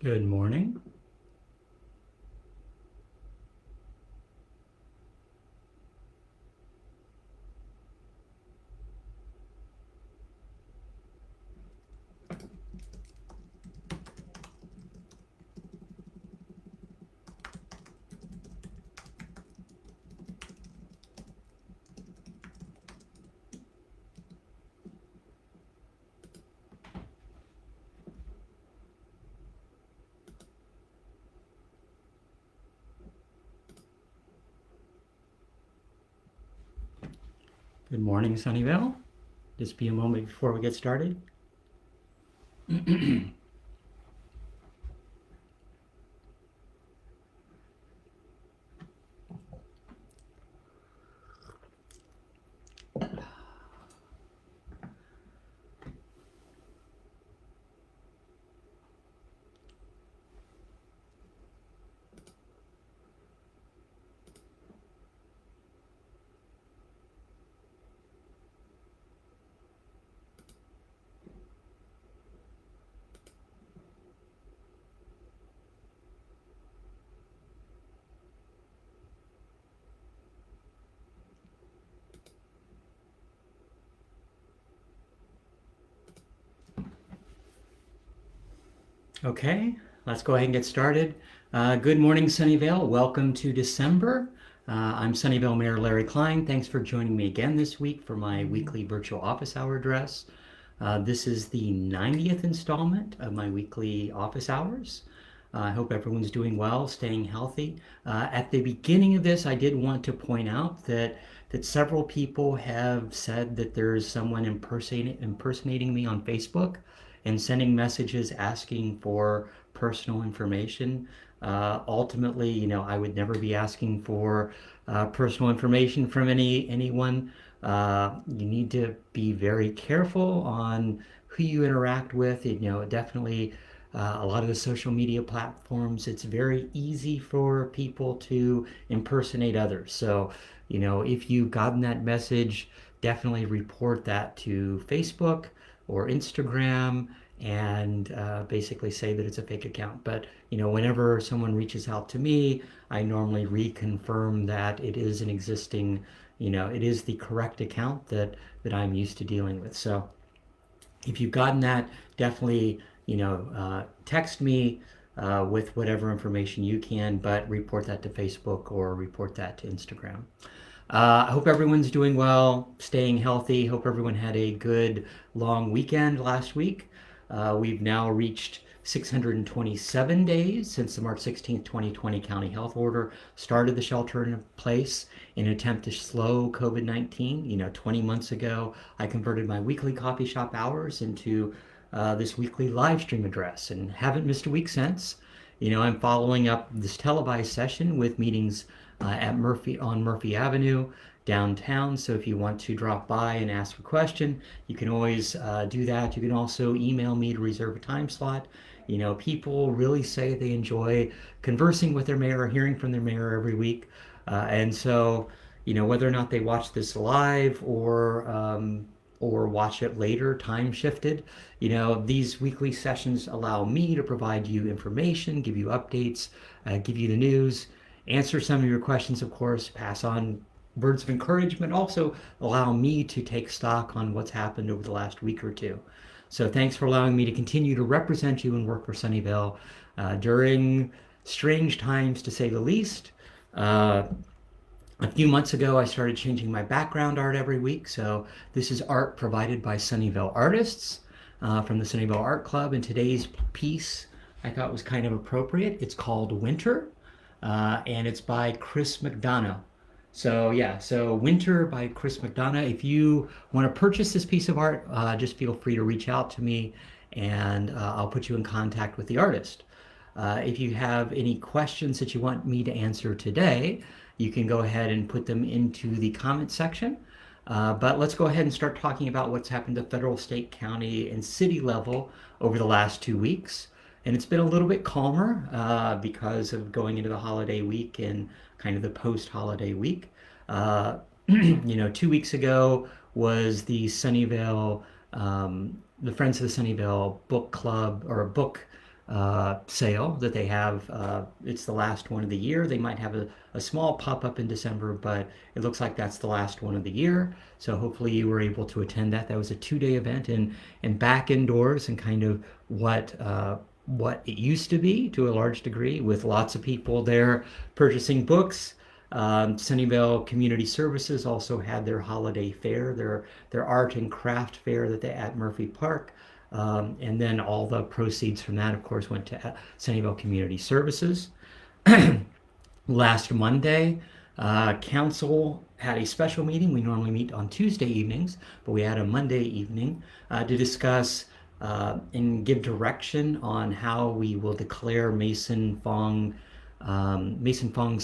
Good morning. Good morning, Sunnyvale. Just be a moment before we get started. Okay, let's go ahead and get started. Good morning, Sunnyvale. Welcome to December. I'm Sunnyvale Mayor Larry Klein. Thanks for joining me again this week for my weekly virtual office hour address. This is the 90th installment of my weekly office hours. I hope everyone's doing well, staying healthy. At the beginning of this, I did want to point out that several people have said that there's someone impersonating me on Facebook and sending messages asking for personal information. Ultimately, I would never be asking for personal information from anyone. You need to be very careful on who you interact with. Definitely a lot of the social media platforms, it's very easy for people to impersonate others. So, if you've gotten that message, definitely report that to Facebook or Instagram and basically say that it's a fake account. But, whenever someone reaches out to me, I normally reconfirm that it is an existing, it is the correct account that I'm used to dealing with. So, if you've gotten that, definitely, text me with whatever information you can, but report that to Facebook or report that to Instagram. I hope everyone's doing well, staying healthy. Hope everyone had a good long weekend last week. We've now reached 627 days since the March 16th, 2020 County Health Order started the shelter in place in an attempt to slow COVID-19. 20 months ago, I converted my weekly coffee shop hours into this weekly live stream address and haven't missed a week since. I'm following up this televised session with meetings at Murphy Avenue downtown. So if you want to drop by and ask a question, you can always do that. You can also email me to reserve a time slot. People really say they enjoy conversing with their mayor, hearing from their mayor every week. And so, whether or not they watch this live or watch it later, time shifted, these weekly sessions allow me to provide you information, give you updates, give you the news, answer some of your questions, of course, pass on words of encouragement, also allow me to take stock on what's happened over the last week or two. So thanks for allowing me to continue to represent you and work for Sunnyvale during strange times, to say the least. A few months ago, I started changing my background art every week. So this is art provided by Sunnyvale artists from the Sunnyvale Art Club. And today's piece I thought was kind of appropriate. It's called Winter, and it's by Chris MacDonough. So yeah, so Winter by Chris MacDonough. If you want to purchase this piece of art, just feel free to reach out to me and I'll put you in contact with the artist. If you have any questions that you want me to answer today, you can go ahead and put them into the comment section. But let's go ahead and start talking about what's happened at federal, state, county, and city level over the last 2 weeks. And it's been a little bit calmer because of going into the holiday week and kind of the post-holiday week. 2 weeks ago was the Friends of the Sunnyvale book club or book sale that they have. It's the last one of the year. They might have a small pop-up in December, but it looks like that's the last one of the year. So hopefully you were able to attend that. That was a 2-day event and back indoors and kind of what it used to be to a large degree, with lots of people there purchasing books. Sunnyvale Community Services also had their holiday fair, their art and craft fair that they at Murphy Park. And then all the proceeds from that, of course, went to Sunnyvale Community Services. Last Monday, council had a special meeting. We normally meet on Tuesday evenings, but we had a Monday evening to discuss and give direction on how we will declare Mason Fong's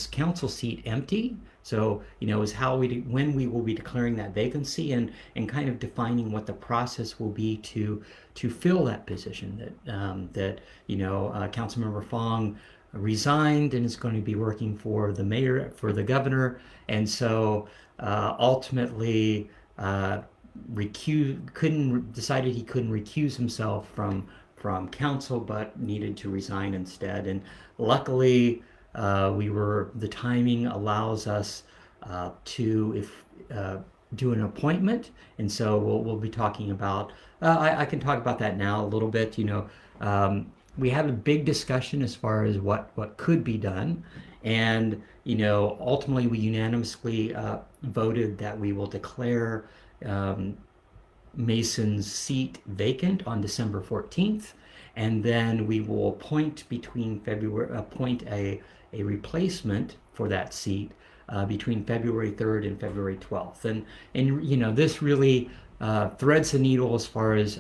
council seat empty. So, is when we will be declaring that vacancy and kind of defining what the process will be to fill that position. That Councilmember Fong resigned and is going to be working for the mayor, for the governor, and so ultimately decided he couldn't recuse himself from council, but needed to resign instead. And luckily, the timing allows us to do an appointment, and so we'll be talking about. I can talk about that now a little bit. We had a big discussion as far as what could be done, and ultimately we unanimously voted that we will declare Mason's seat vacant on December 14th, and then we will appoint a replacement for that seat between February 3rd and February 12th. And this really threads the needle as far as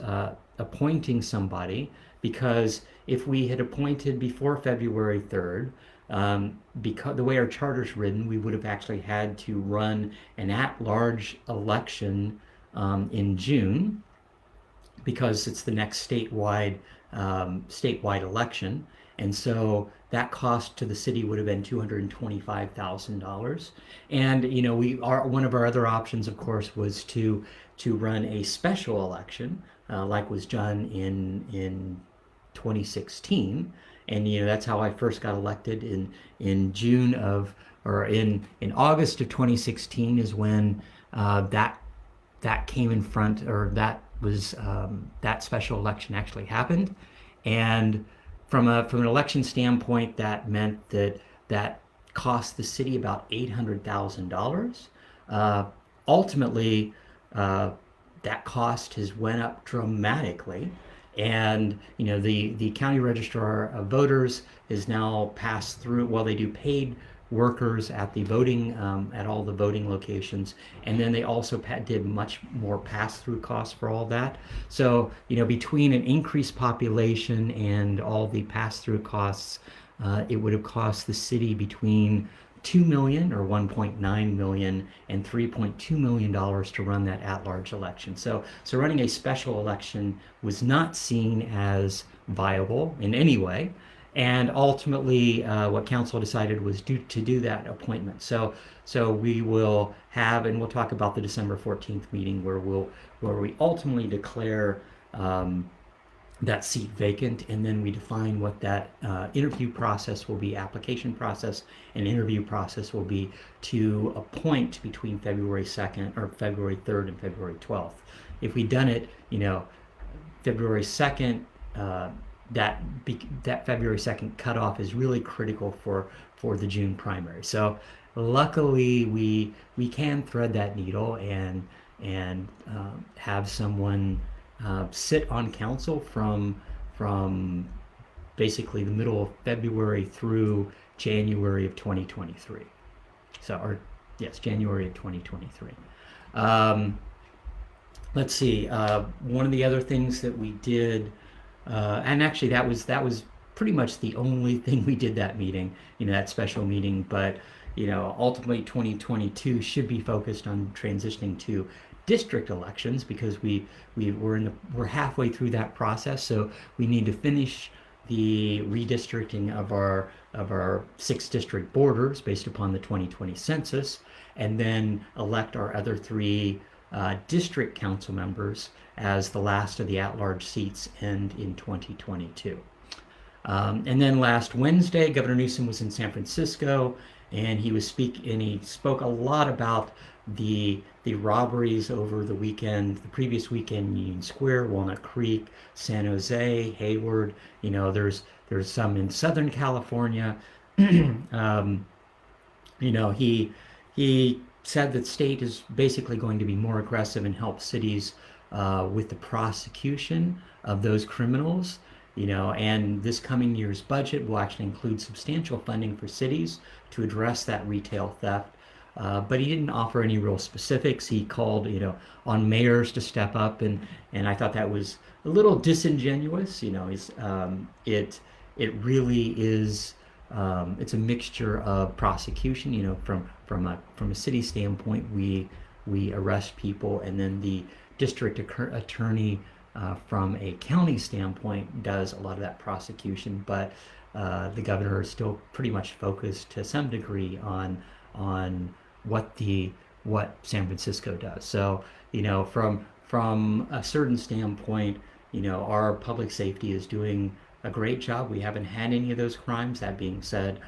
appointing somebody, because if we had appointed before February 3rd, because the way our charter's written, we would have actually had to run an at-large election in June, because it's the next statewide election, and so that cost to the city would have been $225,000. And one of our other options, of course, was to run a special election, like was done in 2016. And that's how I first got elected in August of 2016 is when that came in front, or that was that special election actually happened. And from an election standpoint, that meant that cost the city about $800,000. Ultimately, that cost has went up dramatically, and the county registrar of voters is now passed through. Well, they do paid workers at the voting at all the voting locations, and then they also did much more pass-through costs for all that. So between an increased population and all the pass-through costs, it would have cost the city between $2 million or $1.9 million and $3.2 million to run that at-large election. So running a special election was not seen as viable in any way. And ultimately, what council decided was to do that appointment. So we will have, and we'll talk about the December 14th meeting where we ultimately declare that seat vacant, and then we define what that interview process will be, application process and interview process will be to appoint between February 2nd or February 3rd and February 12th. If we'd done it, February 2nd, that February 2nd cutoff is really critical for the June primary. So luckily we can thread that needle and have someone sit on council from basically the middle of February through January of 2023. January of 2023. Let's see. One of the other things that we did, and actually that was pretty much the only thing we did that meeting, that special meeting. But ultimately 2022 should be focused on transitioning to district elections, because we're halfway through that process. So we need to finish the redistricting of our 6 district borders based upon the 2020 census, and then elect our other 3 district council members as the last of the at-large seats end in 2022. And then last Wednesday, Governor Newsom was in San Francisco, and he spoke a lot about the robberies over the weekend, the previous weekend, Union Square, Walnut Creek, San Jose, Hayward. There's some in Southern California. um, he said that state is basically going to be more aggressive and help cities with the prosecution of those criminals. And this coming year's budget will actually include substantial funding for cities to address that retail theft. But he didn't offer any real specifics. He called, on mayors to step up, and I thought that was a little disingenuous. It really is. It's a mixture of prosecution. From a city standpoint, we arrest people, and then the district attorney from a county standpoint does a lot of that prosecution. But the governor is still pretty much focused to some degree on what San Francisco does. So from a certain standpoint, our public safety is doing a great job. We haven't had any of those crimes. That being said,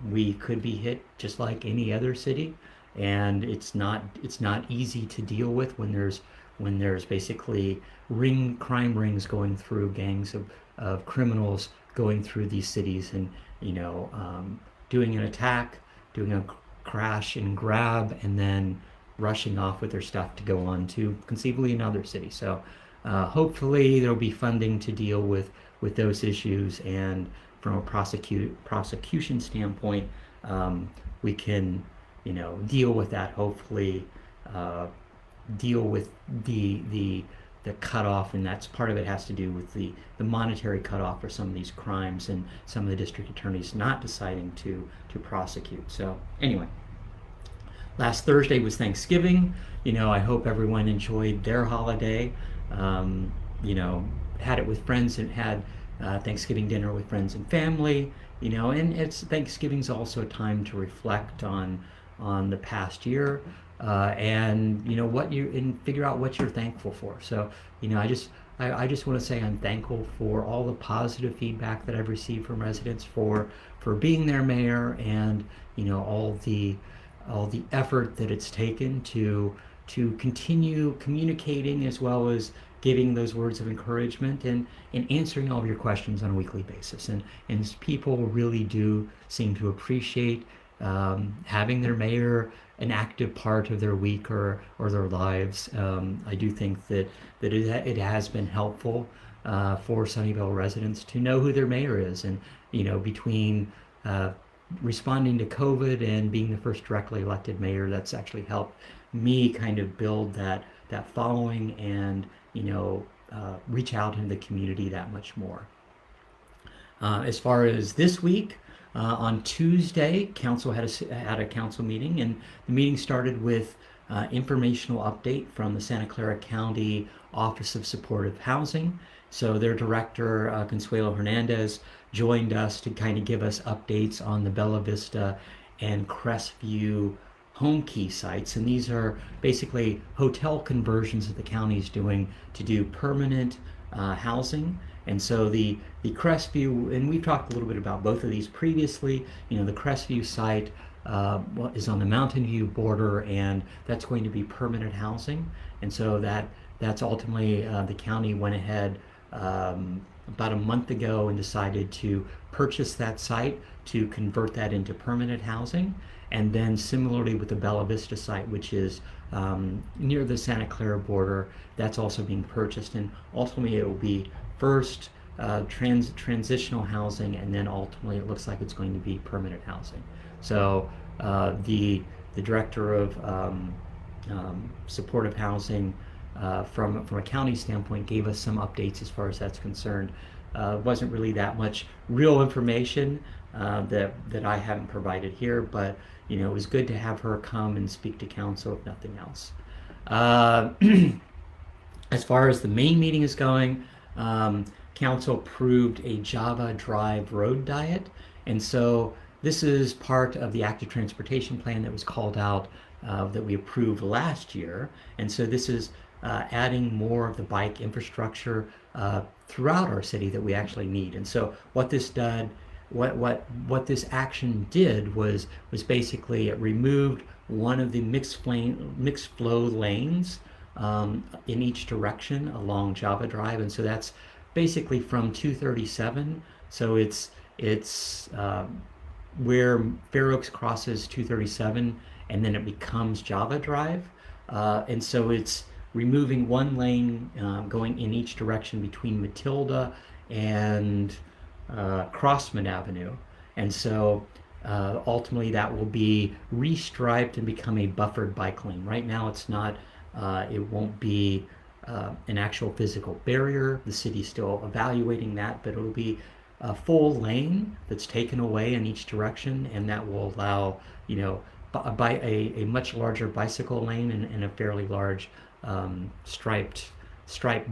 we could be hit just like any other city, and it's not easy to deal with when there's basically crime rings going through, gangs of criminals going through these cities, and doing an attack, doing a crash and grab, and then rushing off with their stuff to go on to conceivably another city. So hopefully there'll be funding to deal with those issues, and from a prosecution standpoint, we can deal with that. Hopefully deal with the cutoff, and that's part of it has to do with the monetary cutoff for some of these crimes, and some of the district attorneys not deciding to prosecute. So anyway, last Thursday was Thanksgiving. I hope everyone enjoyed their holiday. Had it with friends, and had Thanksgiving dinner with friends and family. And Thanksgiving's also a time to reflect on the past year, and figure out what you're thankful for. So I just want to say I'm thankful for all the positive feedback that I've received from residents for being their mayor, and all the effort that it's taken to continue communicating, as well as giving those words of encouragement, and answering all of your questions on a weekly basis. And people really do seem to appreciate having their mayor an active part of their week or their lives. I do think that it has been helpful for Sunnyvale residents to know who their mayor is, and between responding to COVID and being the first directly elected mayor, that's actually helped me kind of build that following, and reach out into the community that much more. As far as this week, on Tuesday, council had a council meeting, and the meeting started with informational update from the Santa Clara County Office of Supportive Housing. So their director, Consuelo Hernandez, joined us to kind of give us updates on the Bella Vista and Crestview home key sites. And these are basically hotel conversions that the county is doing to do permanent housing. And so the Crestview, and we've talked a little bit about both of these previously. The Crestview site is on the Mountain View border, and that's going to be permanent housing. And so that's ultimately the county went ahead about a month ago and decided to purchase that site to convert that into permanent housing. And then similarly with the Bella Vista site, which is near the Santa Clara border, that's also being purchased, and ultimately it will be first transitional housing, and then ultimately it looks like it's going to be permanent housing. So the director of supportive housing from a county standpoint gave us some updates as far as that's concerned. Wasn't really that much real information that I haven't provided here, but it was good to have her come and speak to council, if nothing else. As far as the main meeting is going, council approved a Java Drive road diet, and so this is part of the active transportation plan that was called out that we approved last year. And so this is adding more of the bike infrastructure throughout our city that we actually need. And so what this did, what this action did was basically it removed one of the mixed flow lanes in each direction along Java Drive, and so that's basically from 237. So it's where Fair Oaks crosses 237, and then it becomes Java Drive, and so it's removing one lane going in each direction between Matilda and Crossman Avenue, and so ultimately that will be restriped and become a buffered bike lane. Right now it's not, it won't be an actual physical barrier. The city's still evaluating that, but it'll be a full lane that's taken away in each direction, and that will allow, you know, by a much larger bicycle lane and a fairly large striped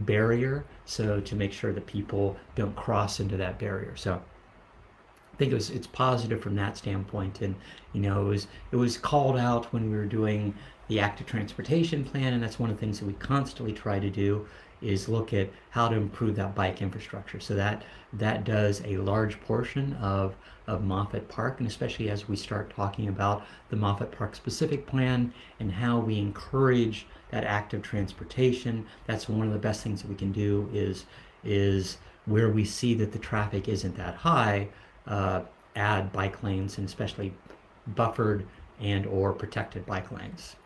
barrier, so to make sure that people don't cross into that barrier. So I think it's positive from that standpoint, and you know it was called out when we were doing the active transportation plan, and that's one of the things that we constantly try to do is look at how to improve that bike infrastructure. So that does a large portion of Moffett Park, and especially as we start talking about the Moffett Park specific plan and how we encourage that active transportation. That's one of the best things that we can do is where we see that the traffic isn't that high, add bike lanes, and especially buffered and or protected bike lanes.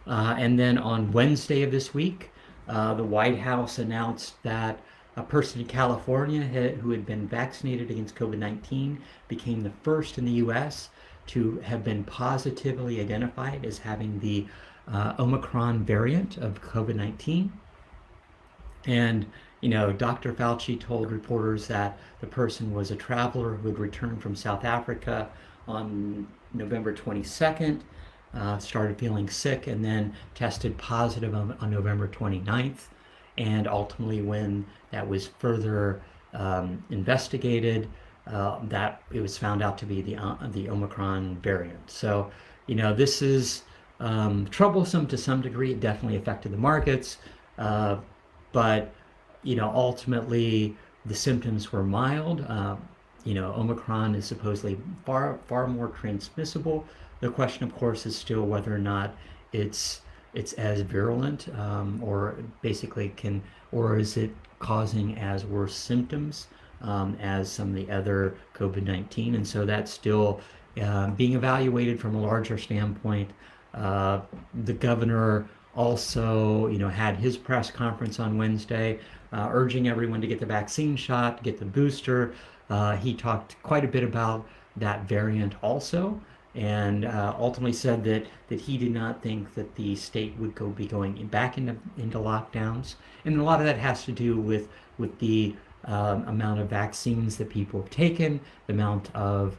And then on Wednesday of this week, the White House announced that a person in California who had been vaccinated against COVID-19 became the first in the U.S. to have been positively identified as having the Omicron variant of COVID-19. And, you know, Dr. Fauci told reporters that the person was a traveler who had returned from South Africa on November 22nd, started feeling sick, and then tested positive on November 29th. And ultimately, when that was further investigated, that it was found out to be the Omicron variant. So, you know, this is troublesome to some degree. It definitely affected the markets, but you know, ultimately the symptoms were mild. You know, Omicron is supposedly far more transmissible. The question, of course, is still whether or not it's as virulent, or basically or is it causing as worse symptoms as some of the other COVID-19, and so that's still being evaluated from a larger standpoint. The governor also, you know, had his press conference on Wednesday, urging everyone to get the vaccine shot, get the booster. He talked quite a bit about that variant also, and ultimately said that he did not think that the state would be going back into lockdowns, and a lot of that has to do with the amount of vaccines that people have taken, the amount of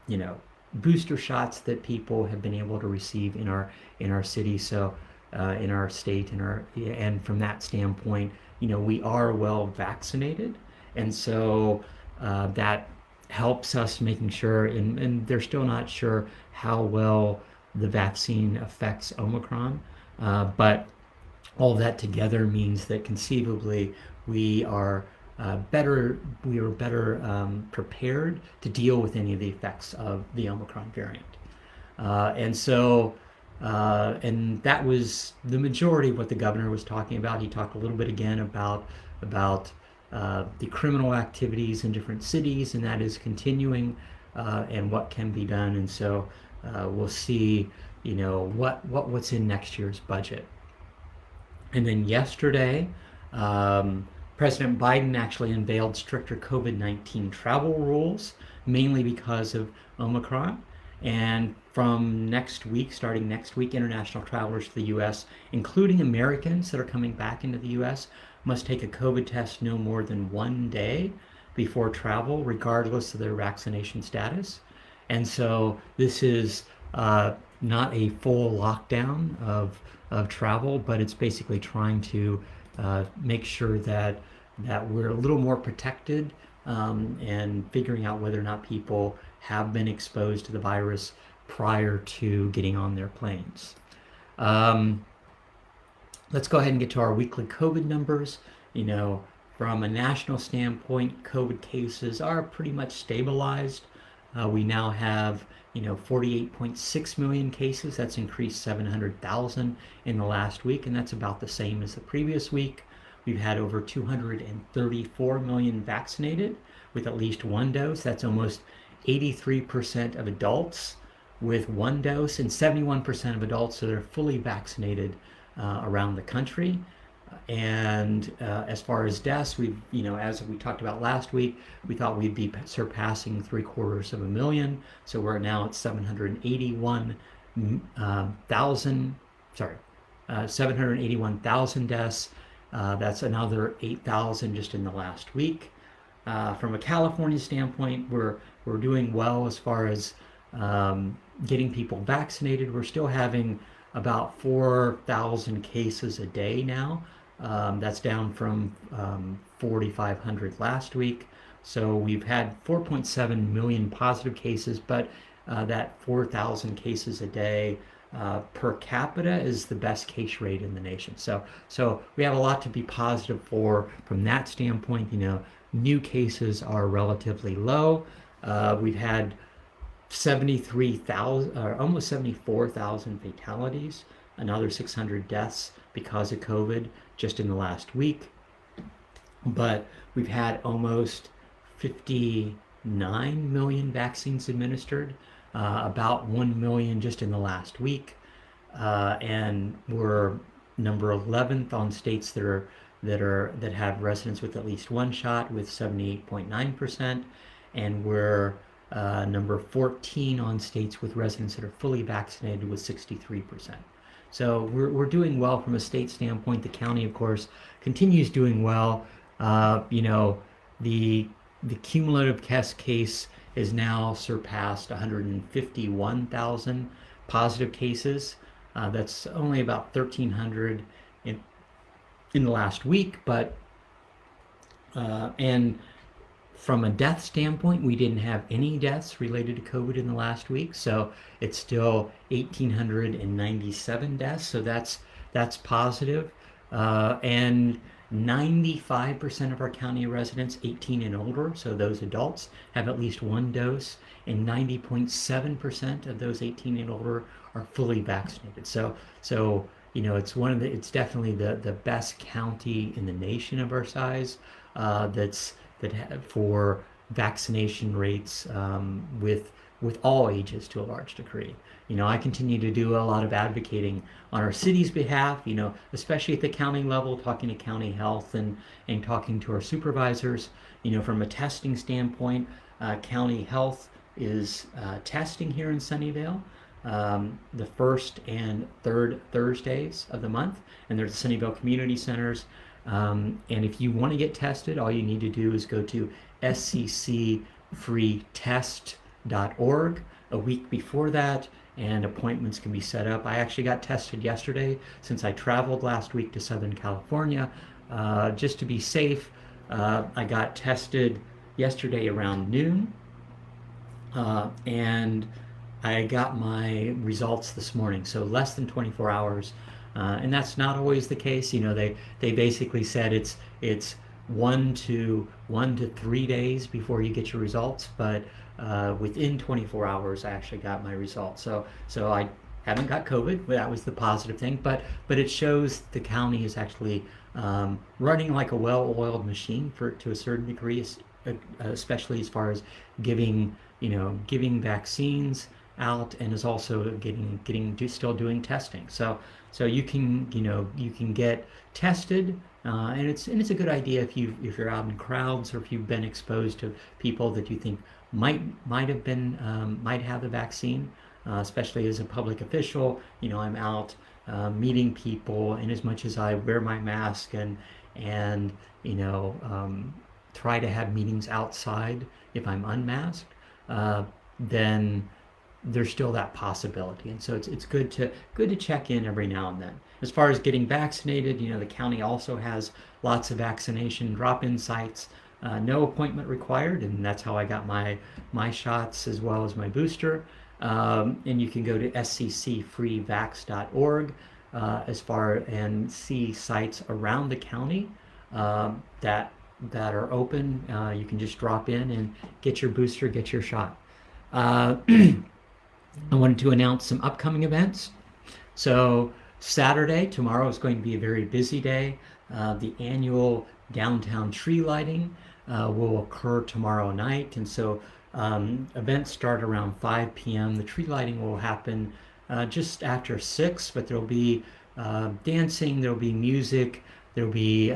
you know, booster shots that people have been able to receive in our city, so in our state, and from that standpoint, you know, we are well vaccinated, and so that helps us making sure, and they're still not sure how well the vaccine affects Omicron, but all of that together means that conceivably we are better prepared to deal with any of the effects of the Omicron variant. And so, and that was the majority of what the governor was talking about. He talked a little bit again about the criminal activities in different cities, and that is continuing, and what can be done. And so we'll see, you know, what's in next year's budget. And then yesterday, President Biden actually unveiled stricter COVID-19 travel rules, mainly because of Omicron. And from next week, starting next week, international travelers to the U.S., including Americans that are coming back into the U.S., must take a COVID test no more than 1 day before travel, regardless of their vaccination status. And so this is not a full lockdown of travel, but it's basically trying to make sure that we're a little more protected, and figuring out whether or not people have been exposed to the virus prior to getting on their planes. Let's go ahead and get to our weekly COVID numbers. You know, from a national standpoint, COVID cases are pretty much stabilized. We now have, 48.6 million cases. That's increased 700,000 in the last week, and that's about the same as the previous week. We've had over 234 million vaccinated with at least one dose. That's almost 83% of adults with one dose, and 71% of adults that are fully vaccinated around the country. And as far as deaths, we've, as we talked about last week, we thought we'd be surpassing 750,000. So we're now at 781,000 deaths. That's another 8,000 just in the last week. From a California standpoint, we're doing well as far as getting people vaccinated. We're still having about 4,000 cases a day now. That's down from 4,500 last week. So we've had 4.7 million positive cases, but that 4,000 cases a day per capita is the best case rate in the nation. So we have a lot to be positive for from that standpoint. New cases are relatively low. We've had 73,000, or almost 74,000 fatalities, another 600 deaths because of COVID just in the last week. But we've had almost 59 million vaccines administered, about 1 million just in the last week. And we're number 11th on states that have residents with at least one shot with 78.9%, and we're number 14 on states with residents that are fully vaccinated with 63%. So we're doing well from a state standpoint. The county, of course, continues doing well. The cumulative test case is now surpassed 151,000 positive cases. That's only about 1,300 in the last week, but and from a death standpoint, we didn't have any deaths related to COVID in the last week, so it's still 1,897 deaths. So that's positive, and 95% of our county residents 18 and older, so those adults, have at least one dose, and 90.7% of those 18 and older are fully vaccinated. So it's definitely the best county in the nation of our size for vaccination rates with all ages to a large degree. I continue to do a lot of advocating on our city's behalf, especially at the county level, talking to county health and talking to our supervisors. From a testing standpoint, county health is testing here in Sunnyvale the first and third Thursdays of the month, and there's the Sunnyvale Community Centers. And if you want to get tested, all you need to do is go to sccfreetest.org a week before that, and appointments can be set up. I actually got tested yesterday since I traveled last week to Southern California. Just to be safe, I got tested yesterday around noon, and I got my results this morning, so less than 24 hours. And that's not always the case. They basically said it's 1 to 3 days before you get your results, but within 24 hours I actually got my results. So I haven't got COVID. That was the positive thing, but it shows the county is actually running like a well-oiled machine to a certain degree, especially as far as giving vaccines out, and is also still doing testing. So you can get tested, and it's a good idea if you're out in crowds, or if you've been exposed to people that you think might have the vaccine, especially as a public official. I'm out meeting people, and as much as I wear my mask and try to have meetings outside if I'm unmasked, then there's still that possibility. And so it's good to check in every now and then. As far as getting vaccinated, the county also has lots of vaccination drop-in sites, no appointment required, and that's how I got my shots as well as my booster. And you can go to sccfreevax.org. as far and see sites around the county that are open. You can just drop in and get your booster, get your shot. I wanted to announce some upcoming events. So Saturday, tomorrow is going to be a very busy day. The annual downtown tree lighting will occur tomorrow night, and so events start around 5 p.m. The tree lighting will happen just after 6, but there'll be dancing, there'll be music, there'll be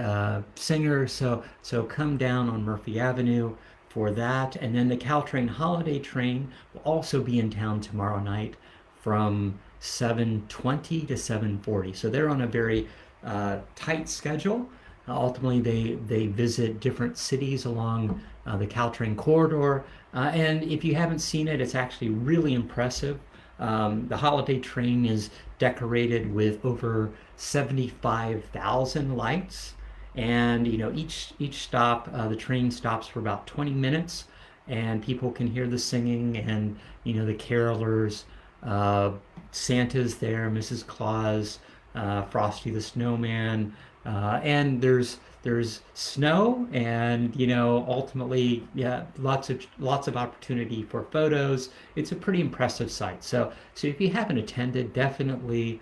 singers. So come down on Murphy Avenue for that, and then the Caltrain Holiday Train will also be in town tomorrow night from 7:20 to 7:40. So they're on a very tight schedule. Ultimately, they visit different cities along the Caltrain corridor. And if you haven't seen it, it's actually really impressive. The holiday train is decorated with over 75,000 lights. And each stop, the train stops for about 20 minutes, and people can hear the singing and the carolers. Santa's there, Mrs. Claus, Frosty the Snowman, and there's snow, and ultimately, yeah, lots of opportunity for photos. It's a pretty impressive sight. So if you haven't attended, definitely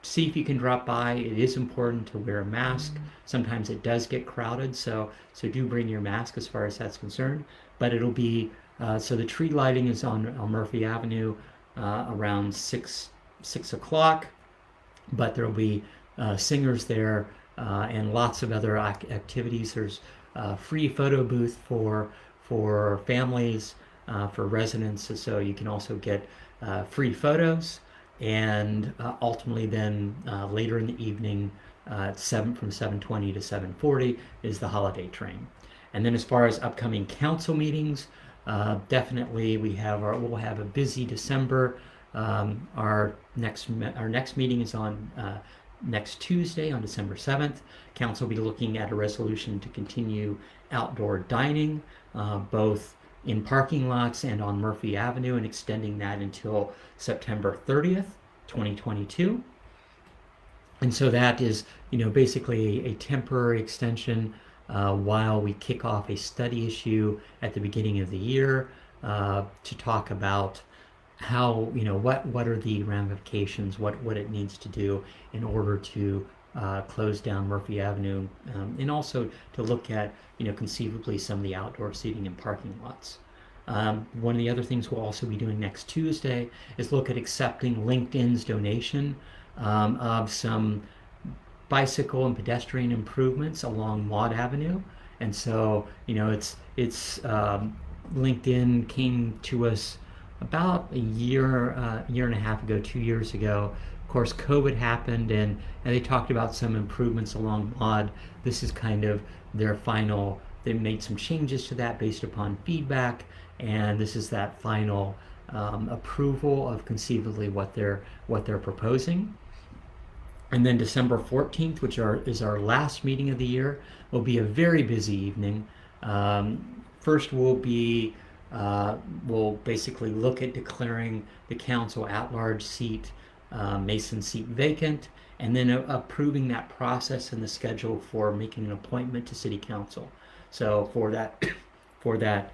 see if you can drop by. It is important to wear a mask. Sometimes it does get crowded, so do bring your mask as far as that's concerned. But it'll be so the tree lighting is on Murphy Avenue around 6 o'clock, but there'll be singers there and lots of other activities. There's a free photo booth for families, for residents, so you can also get free photos. And ultimately then later in the evening from 7:20 to 7:40 is the holiday train. And then as far as upcoming council meetings, definitely we'll have a busy December. Our next meeting is on next Tuesday on December 7th. Council will be looking at a resolution to continue outdoor dining, both in parking lots and on Murphy Avenue, and extending that until September 30th, 2022. And so that is, basically a temporary extension while we kick off a study issue at the beginning of the year to talk about how, what are the ramifications, what it needs to do in order to close down Murphy Avenue, and also to look at, conceivably some of the outdoor seating and parking lots. One of the other things we'll also be doing next Tuesday is look at accepting LinkedIn's donation of some bicycle and pedestrian improvements along Maud Avenue. And so, it's LinkedIn came to us about a year and a half ago, 2 years ago. Of course, COVID happened, and they talked about some improvements along Maud. This is kind of their final. They made some changes to that based upon feedback, and this is that final approval of conceivably what they're proposing. And then December 14th, which is our last meeting of the year, will be a very busy evening. First, we'll basically look at declaring the council at-large seat, Mason seat vacant, and then approving that process and the schedule for making an appointment to city council. So for that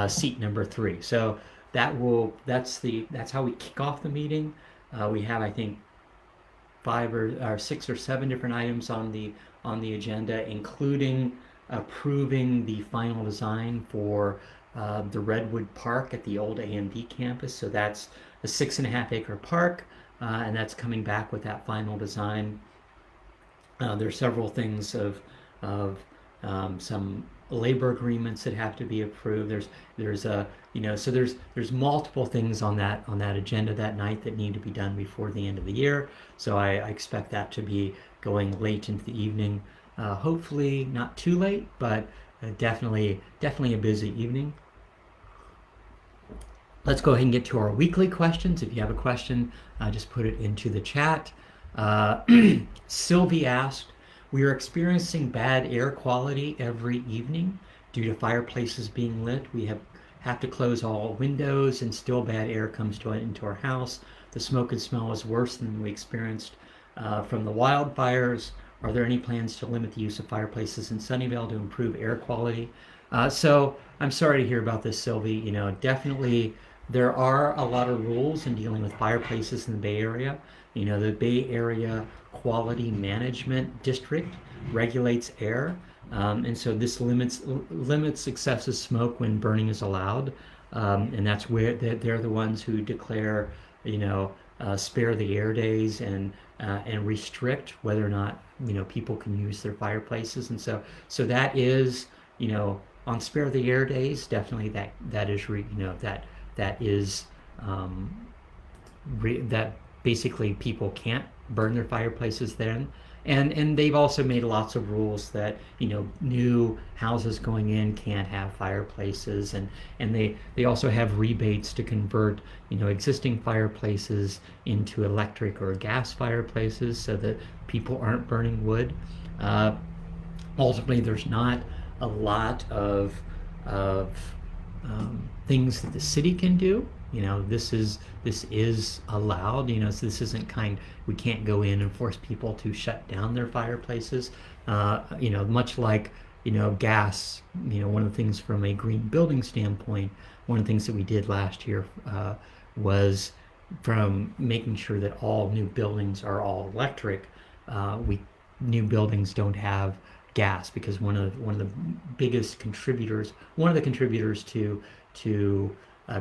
seat number 3. So that's how we kick off the meeting. We have, I think, 5 or 6 or 7 different items on the agenda, including approving the final design for the Redwood Park at the old AMD campus. So that's a 6.5-acre park, and that's coming back with that final design. There's several things of some labor agreements that have to be approved. There's multiple things on that agenda that night that need to be done before the end of the year. So I expect that to be going late into the evening. Hopefully not too late, but definitely a busy evening. Let's go ahead and get to our weekly questions. If you have a question, just put it into the chat. Sylvie asked, we are experiencing bad air quality every evening due to fireplaces being lit. We have to close all windows, and still bad air comes into our house. the smoke and smell is worse than we experienced from the wildfires. Are there any plans to limit the use of fireplaces in Sunnyvale to improve air quality? So I'm sorry to hear about this, Sylvie. Definitely there are a lot of rules in dealing with fireplaces in the Bay Area. The Bay Area Quality Management District regulates air, and so this limits excessive smoke when burning is allowed, and that's where they're the ones who declare, spare the air days and restrict whether or not people can use their fireplaces, and so that is on spare the air days definitely that is that is that basically people can't burn their fireplaces then. And they've also made lots of rules that new houses going in can't have fireplaces, and they also have rebates to convert existing fireplaces into electric or gas fireplaces so that people aren't burning wood. Ultimately, there's not a lot of things that the city can do. This is allowed. So this isn't we can't go in and force people to shut down their fireplaces. Much like gas. One of the things from a green building standpoint, one of the things that we did last year was from making sure that all new buildings are all electric. New buildings don't have gas because one of the biggest contributors, one of the contributors to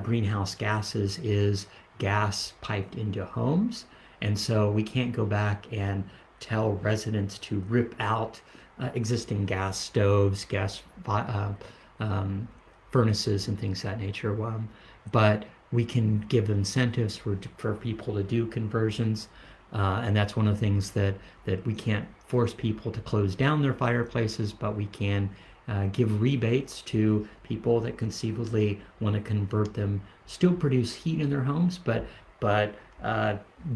greenhouse gases is gas piped into homes, and so we can't go back and tell residents to rip out existing gas stoves, gas furnaces, and things of that nature. But we can give incentives for people to do conversions, and that's one of the things that we can't force people to close down their fireplaces, but we can give rebates to people that conceivably want to convert them, still produce heat in their homes, but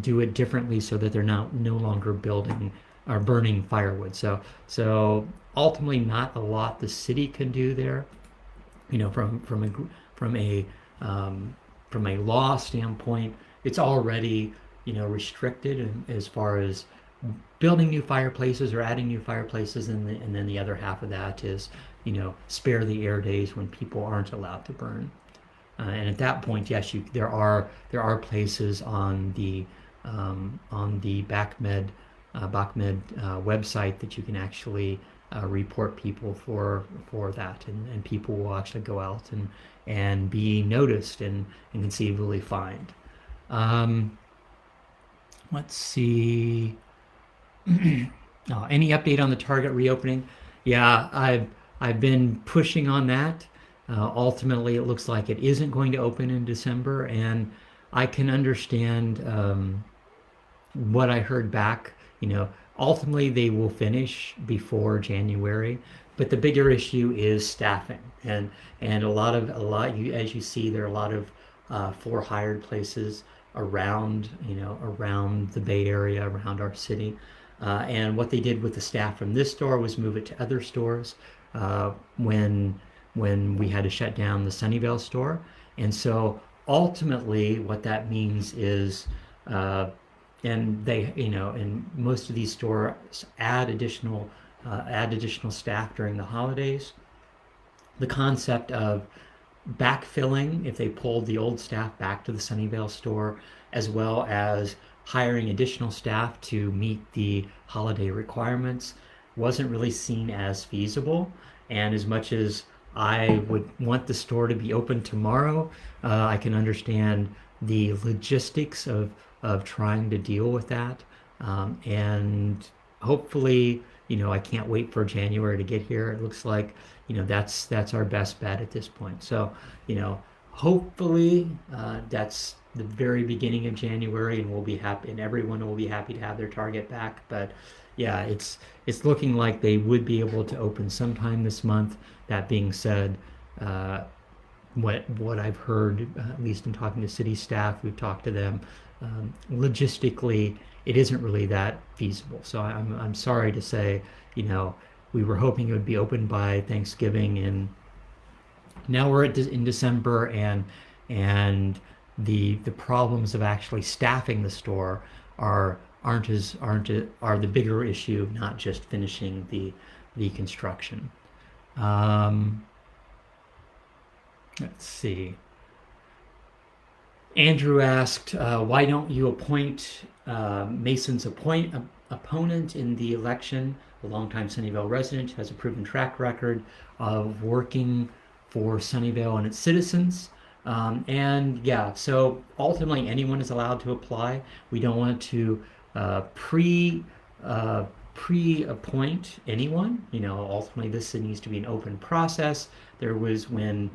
do it differently so that they're no longer building or burning firewood. So ultimately, not a lot the city can do there. From a law standpoint, it's already restricted as far as building new fireplaces or adding new fireplaces, and then the other half of that is spare the air days when people aren't allowed to burn. And at that point, yes, there are places on the BACMed website that you can actually report people for that, and people will actually go out and be noticed and conceivably fined. Let's see. Any update on the Target reopening? Yeah, I've been pushing on that. Ultimately, it looks like it isn't going to open in December, and I can understand what I heard back. Ultimately they will finish before January, but the bigger issue is staffing, and a lot as you see, there are a lot of for hired places around the Bay Area, around our city. And what they did with the staff from this store was move it to other stores when we had to shut down the Sunnyvale store. And so ultimately what that means is, and they, and most of these stores add additional staff during the holidays. The concept of backfilling, if they pulled the old staff back to the Sunnyvale store, as well as hiring additional staff to meet the holiday requirements, wasn't really seen as feasible. And as much as I would want the store to be open tomorrow, I can understand the logistics of trying to deal with that. And hopefully, I can't wait for January to get here. It looks like, that's our best bet at this point. So, hopefully that's the very beginning of January, and we'll be happy, and everyone will be happy to have their Target back. But yeah, it's looking like they would be able to open sometime this month. That being said, what I've heard, at least in talking to city staff who've talked to them, logistically, it isn't really that feasible. So I'm sorry to say, we were hoping it would be open by Thanksgiving, and now we're in December, and the problems of actually staffing the store are the bigger issue, not just finishing the construction. Let's see. Andrew asked, why don't you appoint Mason's opponent in the election? A longtime Sunnyvale resident, has a proven track record of working for Sunnyvale and its citizens. And yeah, so ultimately anyone is allowed to apply. We don't want to pre-appoint anyone. Ultimately this needs to be an open process. There was when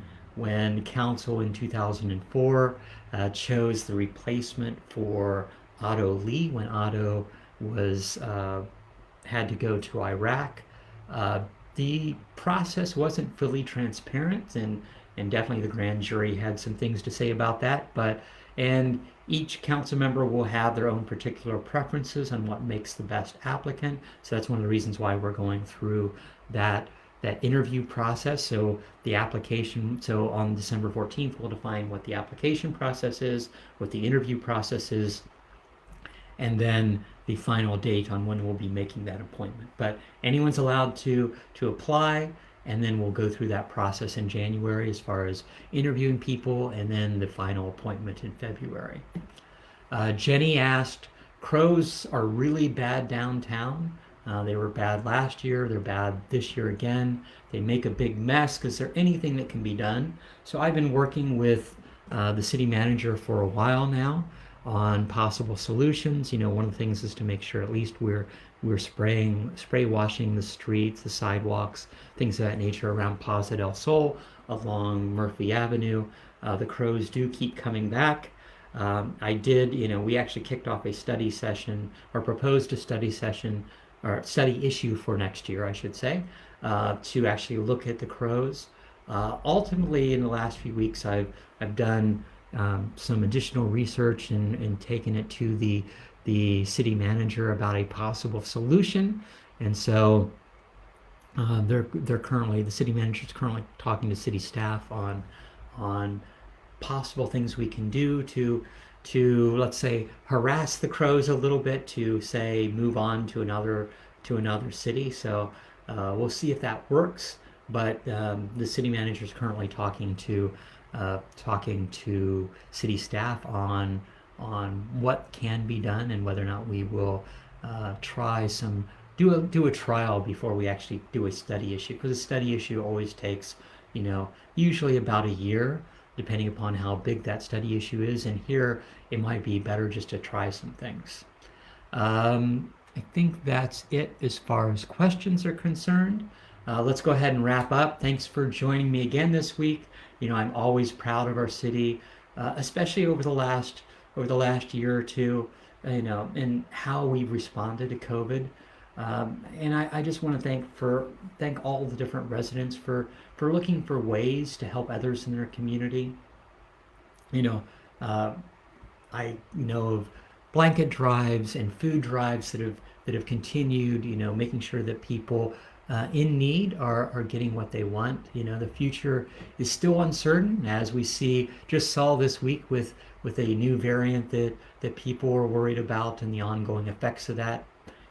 council in 2004 chose the replacement for Otto Lee when Otto was had to go to Iraq. The process wasn't fully transparent, and definitely the grand jury had some things to say about that. And each council member will have their own particular preferences on what makes the best applicant. So that's one of the reasons why we're going through that interview process. So on December 14th, we'll define what the application process is, what the interview process is, and then the final date on when we'll be making that appointment. But anyone's allowed to apply, and then we'll go through that process in January as far as interviewing people, and then the final appointment in February. Jenny asked, crows are really bad downtown. They were bad last year, they're bad this year again. They make a big mess. Is there anything that can be done? So I've been working with the city manager for a while now on possible solutions. One of the things is to make sure at least we're spray washing the streets, the sidewalks, things of that nature around Plaza del Sol, along Murphy Avenue. The crows do keep coming back. We actually kicked off a study session, or proposed a study session, or study issue for next year, I should say, to actually look at the crows. Ultimately, in the last few weeks, I've done some additional research and taken it to the city manager about a possible solution. And so the city manager is currently talking to city staff on possible things we can do to let's say harass the crows a little bit, to say move on to another city. So we'll see if that works. But the city manager is currently talking to city staff on what can be done, and whether or not we will do a trial before we actually do a study issue, because a study issue always takes usually about a year, depending upon how big that study issue is. And here it might be better just to try some things. I think that's it as far as questions are concerned. Let's go ahead and wrap up. Thanks for joining me again this week. I'm always proud of our city, especially over the last year or two, and how we've responded to COVID. And I just want to thank all the different residents for looking for ways to help others in their community. I know of blanket drives and food drives that have continued, making sure that people in need are getting what they want. The future is still uncertain, as we saw this week with a new variant that people are worried about, and the ongoing effects of that.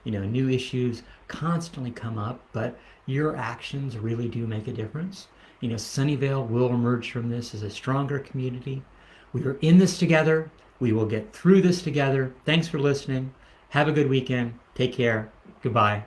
New issues constantly come up, but your actions really do make a difference. Sunnyvale will emerge from this as a stronger community. We are in this together. We will get through this together. Thanks for listening. Have a good weekend. Take care. Goodbye.